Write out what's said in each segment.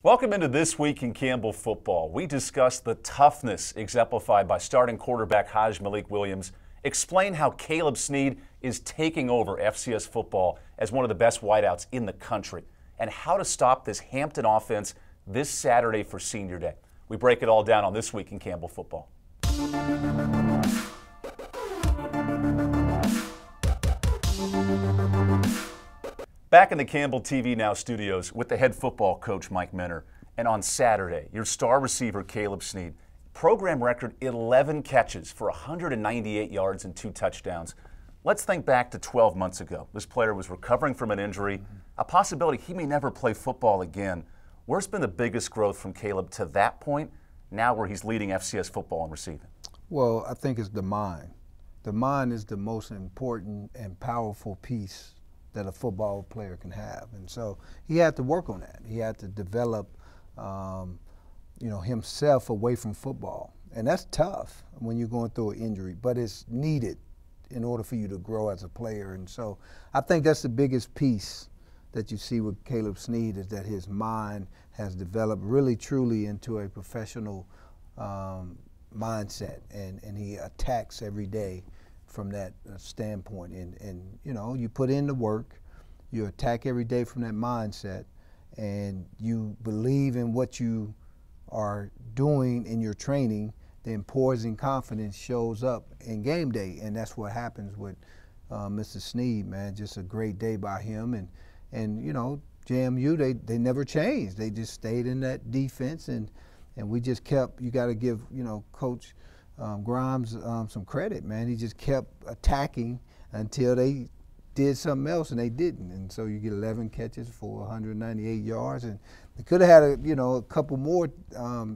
Welcome into This Week in Campbell football. We discuss the toughness exemplified by starting quarterback Malik Williams, explain how Caleb Snead is taking over FCS football as one of the best wideouts in the country, and how to stop this Hampton offense this Saturday for Senior Day. We break it all down on This Week in Campbell football. Back in the Campbell TV Now studios with the head football coach Mike Minner. And on Saturday, your star receiver Caleb Snead, program record 11 catches for 198 yards and 2 touchdowns. Let's think back to 12 months ago. This player was recovering from an injury, a possibility he may never play football again. Where's been the biggest growth from Caleb to that point, now where he's leading FCS football in receiving? Well, I think it's the mind. The mind is the most important and powerful piece that a football player can have. And so he had to work on that. He had to develop, himself away from football. And that's tough when you're going through an injury, but it's needed in order for you to grow as a player. And so I think that's the biggest piece that you see with Caleb Snead, is that his mind has developed really truly into a professional mindset, and he attacks every day from that standpoint. And you put in the work, you attack every day from that mindset, and you believe in what you are doing in your training, then poison confidence shows up in game day. And that's what happens with Mr. Snead, man. Just a great day by him. And JMU, they never changed. They just stayed in that defense, and we just kept, you got to give, Coach Grimes some credit, man. He just kept attacking until they did something else, and they didn't. And so you get 11 catches for 198 yards, and they could have had a couple more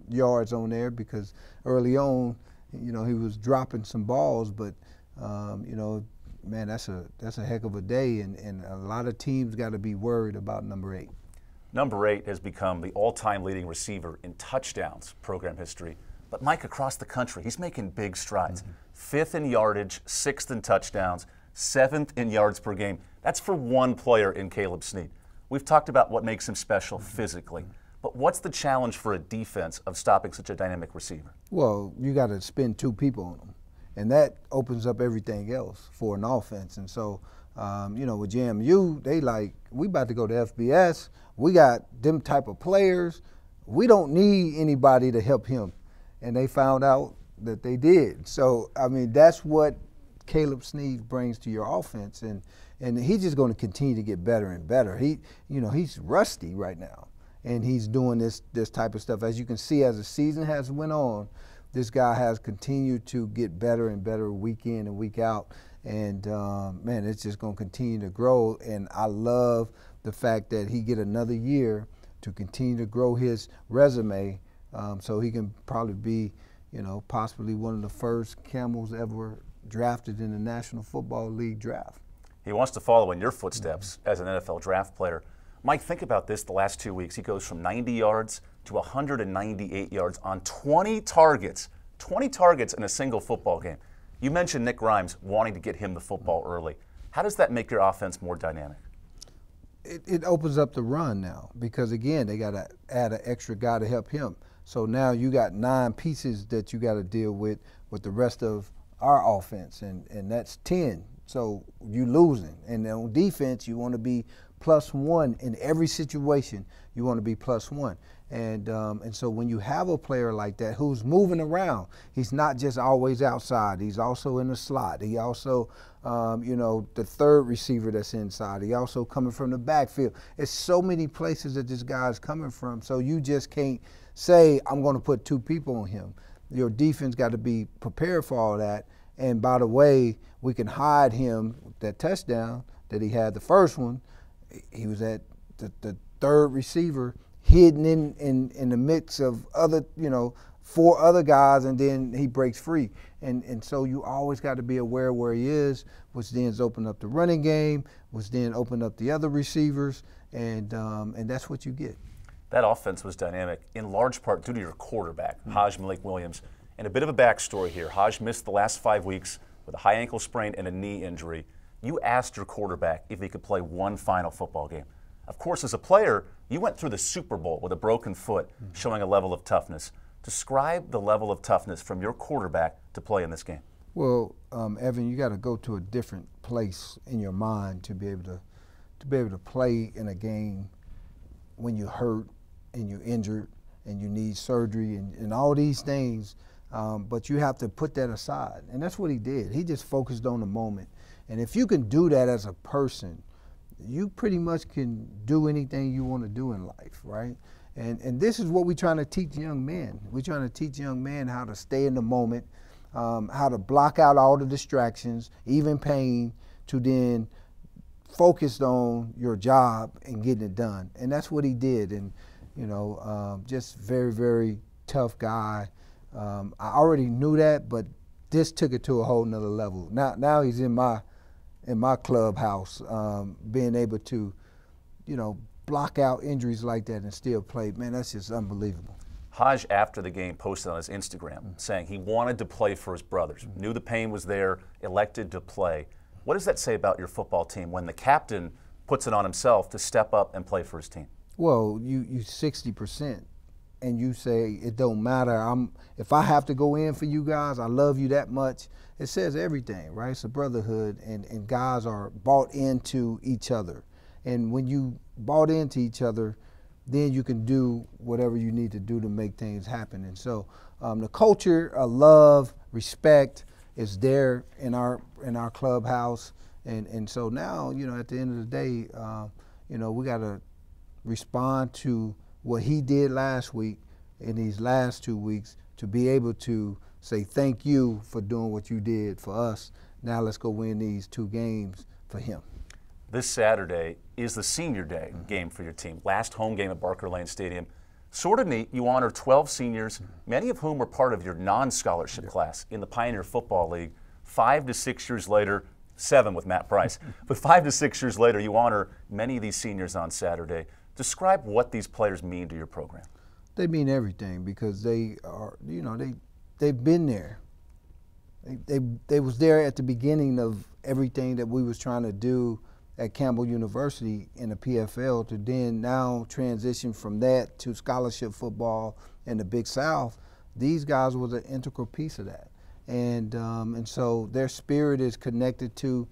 yards on there, because early on, he was dropping some balls. But man, that's a heck of a day, and a lot of teams got to be worried about number 8. Number 8 has become the all-time leading receiver in touchdowns program history. But Mike, across the country, he's making big strides. 5th in yardage, 6th in touchdowns, 7th in yards per game. That's for one player in Caleb Snead. We've talked about what makes him special physically, but what's the challenge for a defense of stopping such a dynamic receiver? Well, you got to spend 2 people on him, and that opens up everything else for an offense. And so, with JMU, they we about to go to FBS. We got them type of players. We don't need anybody to help him. And they found out that they did. So, I mean, that's what Caleb Snead brings to your offense, and he's just going to continue to get better and better. He's rusty right now, and he's doing this type of stuff. As you can see, as the season has went on, this guy has continued to get better and better week in and week out. And, man, it's just going to continue to grow. And I love the fact that he get another year to continue to grow his resume, so he can probably be, possibly one of the first Camels ever drafted in the National Football League draft. He wants to follow in your footsteps as an NFL draft player. Mike, think about this the last 2 weeks. He goes from 90 yards to 198 yards on 20 targets. 20 targets in a single football game. You mentioned Nick Grimes wanting to get him the football early. How does that make your offense more dynamic? It opens up the run now, because, again, they got to add an extra guy to help him. So now you got 9 pieces that you got to deal with the rest of our offense, and that's 10. So you losing. And on defense, you want to be +1 in every situation. You want to be +1. And so when you have a player like that who's moving around, he's not just always outside. He's also in the slot. He also, the third receiver that's inside. He also coming from the backfield. It's so many places that this guy's coming from. So you just can't say, I'm going to put 2 people on him. Your defense got to be prepared for all that. And by the way, we can hide him with that touchdown that he had, the first one. He was at the third receiver, hidden in the mix of other, 4 other guys, and then he breaks free. And so you always got to be aware where he is, which then open up the running game, which then open up the other receivers, and that's what you get. That offense was dynamic in large part due to your quarterback, Malik Williams. And a bit of a backstory here. Haj missed the last 5 weeks with a high ankle sprain and a knee injury. You asked your quarterback if he could play one final football game. Of course, as a player, You went through the Super Bowl with a broken foot, showing a level of toughness. Describe the level of toughness from your quarterback to play in this game. Well, Evan, you got to go to a different place in your mind to be able to play in a game when you're hurt and you're injured and you need surgery and all these things. But you have to put that aside, and that's what he did. He just focused on the moment. And if you can do that as a person, you pretty much can do anything you want to do in life, right? And this is what we're trying to teach young men. We're trying to teach young men how to stay in the moment, how to block out all the distractions, even pain, to then focus on your job and getting it done. And that's what he did. And, you know, just very, very tough guy. I already knew that, but this took it to a whole nother level. Now he's in my clubhouse, being able to, you know, block out injuries like that and still play. Man, that's just unbelievable. Haj, after the game, posted on his Instagram saying he wanted to play for his brothers, knew the pain was there, elected to play. What does that say about your football team when the captain puts it on himself to step up and play for his team? Well, you 60%, and you say it don't matter. If I have to go in for you guys, I love you that much. It says everything, right? It's a brotherhood, and guys are bought into each other. And when you bought into each other, then you can do whatever you need to do to make things happen. And so the culture of love, respect is there in our clubhouse. And so now, you know, at the end of the day, you know, we got to respond to what he did last week in these last 2 weeks to be able to say thank you for doing what you did for us. Now let's go win these 2 games for him. This Saturday is the senior day game for your team. Last home game at Barker Lane Stadium. Sort of neat, you honor 12 seniors, many of whom were part of your non-scholarship class in the Pioneer Football League. 5 to 6 years later, 7 with Matt Price, but 5 to 6 years later, you honor many of these seniors on Saturday. Describe what these players mean to your program. They mean everything because they are, you know, they've been there. They was there at the beginning of everything that we was trying to do at Campbell University in the PFL to then now transition from that to scholarship football in the Big South. These guys was an integral piece of that. And so their spirit is connected to,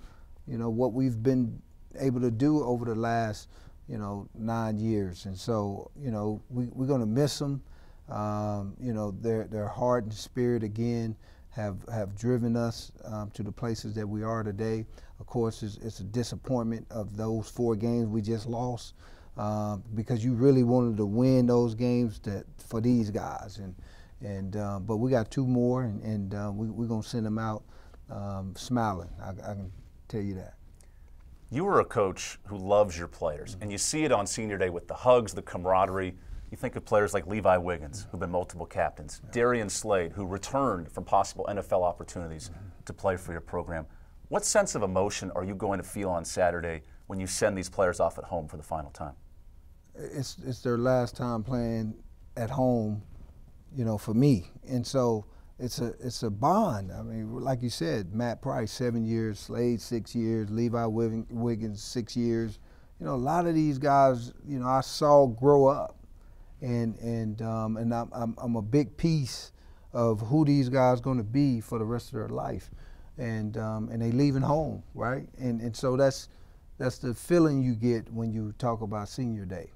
you know, what we've been able to do over the last, you know, 9 years. And so, you know, we're going to miss them. You know, their heart and spirit again have driven us to the places that we are today. Of course, it's a disappointment of those 4 games we just lost because you really wanted to win those games for these guys. But we got 2 more, and we're going to send them out smiling. I can tell you that. You are a coach who loves your players, and you see it on senior day with the hugs, the camaraderie. You think of players like Levi Wiggins, who've been multiple captains, Darian Slade, who returned from possible NFL opportunities to play for your program. What sense of emotion are you going to feel on Saturday when you send these players off at home for the final time? It's their last time playing at home, you know, for me, and so it's a bond. I mean, like you said, Matt Price 7 years, Slade 6 years, Levi Wiggins 6 years. You know, a lot of these guys, you know, I saw grow up, and I'm a big piece of who these guys going to be for the rest of their life, and they leaving home, right? And so that's the feeling you get when you talk about senior day.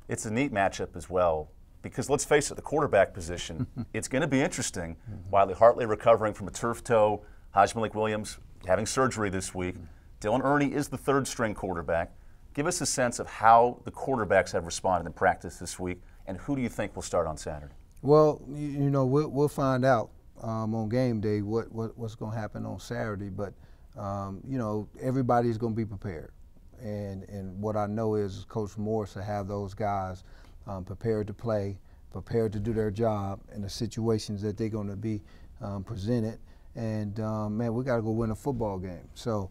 It's a neat matchup as well. Because let's face it, the quarterback position, it's going to be interesting. Wiley Hartley recovering from a turf toe, Haj Malik-Williams having surgery this week. Dylan Ernie is the 3rd string quarterback. Give us a sense of how the quarterbacks have responded in practice this week, and who do you think will start on Saturday? Well, you know, we'll find out on game day what's going to happen on Saturday, but you know, everybody's going to be prepared. And what I know is Coach Morris will have those guys prepared to play, prepared to do their job in the situations that they're going to be presented. And, man, we got to go win a football game. So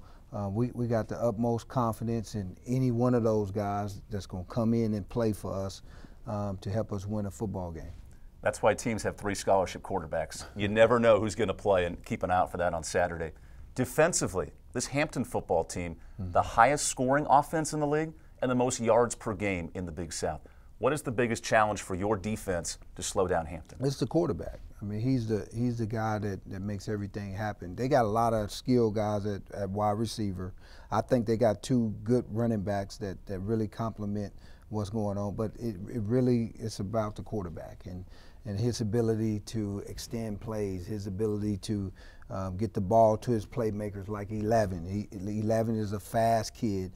we got the utmost confidence in any one of those guys that's going to come in and play for us to help us win a football game. That's why teams have 3 scholarship quarterbacks. You never know who's going to play, and keep an eye out for that on Saturday. Defensively, this Hampton football team, the highest scoring offense in the league, and the most yards per game in the Big South. What is the biggest challenge for your defense to slow down Hampton? It's the quarterback. I mean, he's the guy that makes everything happen. They got a lot of skilled guys at wide receiver. I think they got two good running backs that really complement what's going on. But it really it's about the quarterback and his ability to extend plays, his ability to get the ball to his playmakers like 11. 11 is a fast kid,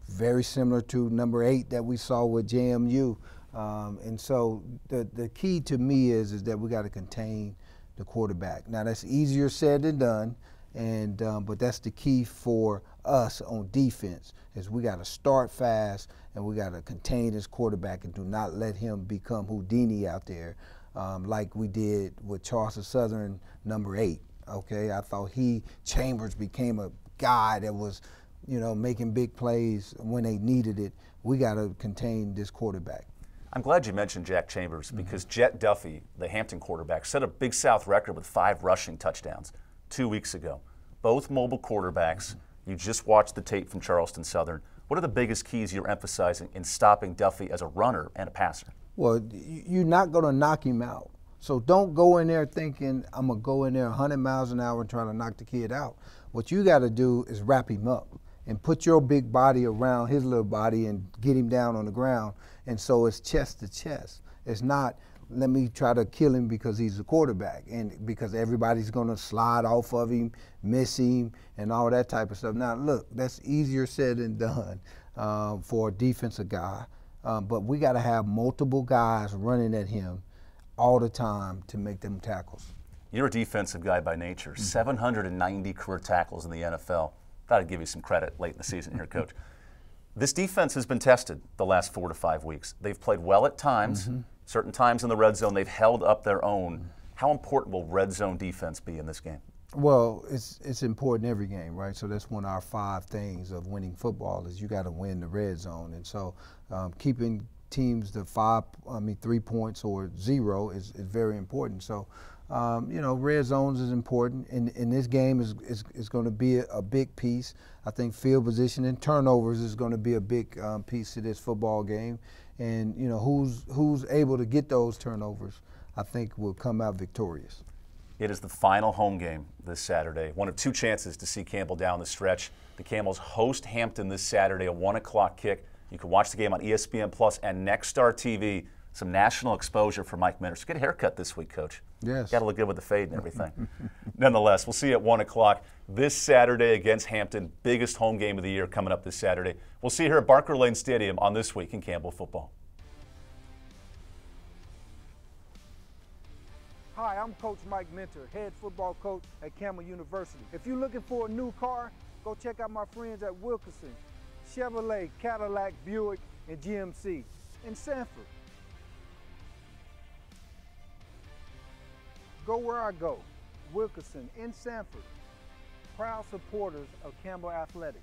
very similar to number 8 that we saw with JMU. And so the key to me is that we got to contain the quarterback. Now that's easier said than done, but that's the key for us on defense is we got to start fast and we got to contain this quarterback and do not let him become Houdini out there like we did with Charleston Southern number 8. Okay, I thought Chambers became a guy that was, making big plays when they needed it. We got to contain this quarterback. I'm glad you mentioned Jack Chambers because Jet Duffy, the Hampton quarterback, set a Big South record with 5 rushing touchdowns 2 weeks ago. Both mobile quarterbacks. You just watched the tape from Charleston Southern. What are the biggest keys you're emphasizing in stopping Duffy as a runner and a passer? Well, you're not going to knock him out. So don't go in there thinking, I'm going to go in there 100 miles an hour and try to knock the kid out. What you got to do is wrap him up and put your big body around his little body and get him down on the ground. And so it's chest to chest. It's not, let me try to kill him because he's a quarterback and because everybody's going to slide off of him, miss him, and all that type of stuff. Now, look, that's easier said than done for a defensive guy. But we got to have multiple guys running at him all the time to make them tackles. You're a defensive guy by nature. 790 career tackles in the NFL. Thought I'd give you some credit late in the season here, Coach. This defense has been tested the last 4 to 5 weeks. They've played well at times. Certain times in the red zone, they've held up their own. How important will red zone defense be in this game? Well, it's important every game, right? So that's one of our 5 things of winning football is you got to win the red zone. And so keeping teams to 3 points or 0 is very important. So, red zones is important. And this game is going to be a big piece. I think field position and turnovers is going to be a big piece to this football game. And, who's able to get those turnovers, I think will come out victorious. It is the final home game this Saturday. One of 2 chances to see Campbell down the stretch. The Camels host Hampton this Saturday, a 1 o'clock kick. You can watch the game on ESPN Plus and Nexstar TV. Some national exposure for Mike Minter. So get a haircut this week, Coach. Yes. Got to look good with the fade and everything. Nonetheless, we'll see you at 1 o'clock this Saturday against Hampton. Biggest home game of the year coming up this Saturday. We'll see you here at Barker Lane Stadium on This Week in Campbell Football. Hi, I'm Coach Mike Minter, head football coach at Campbell University. If you're looking for a new car, go check out my friends at Wilkerson, Chevrolet, Cadillac, Buick, and GMC in Sanford. Go where I go, Wilkerson in Sanford, proud supporters of Campbell Athletics.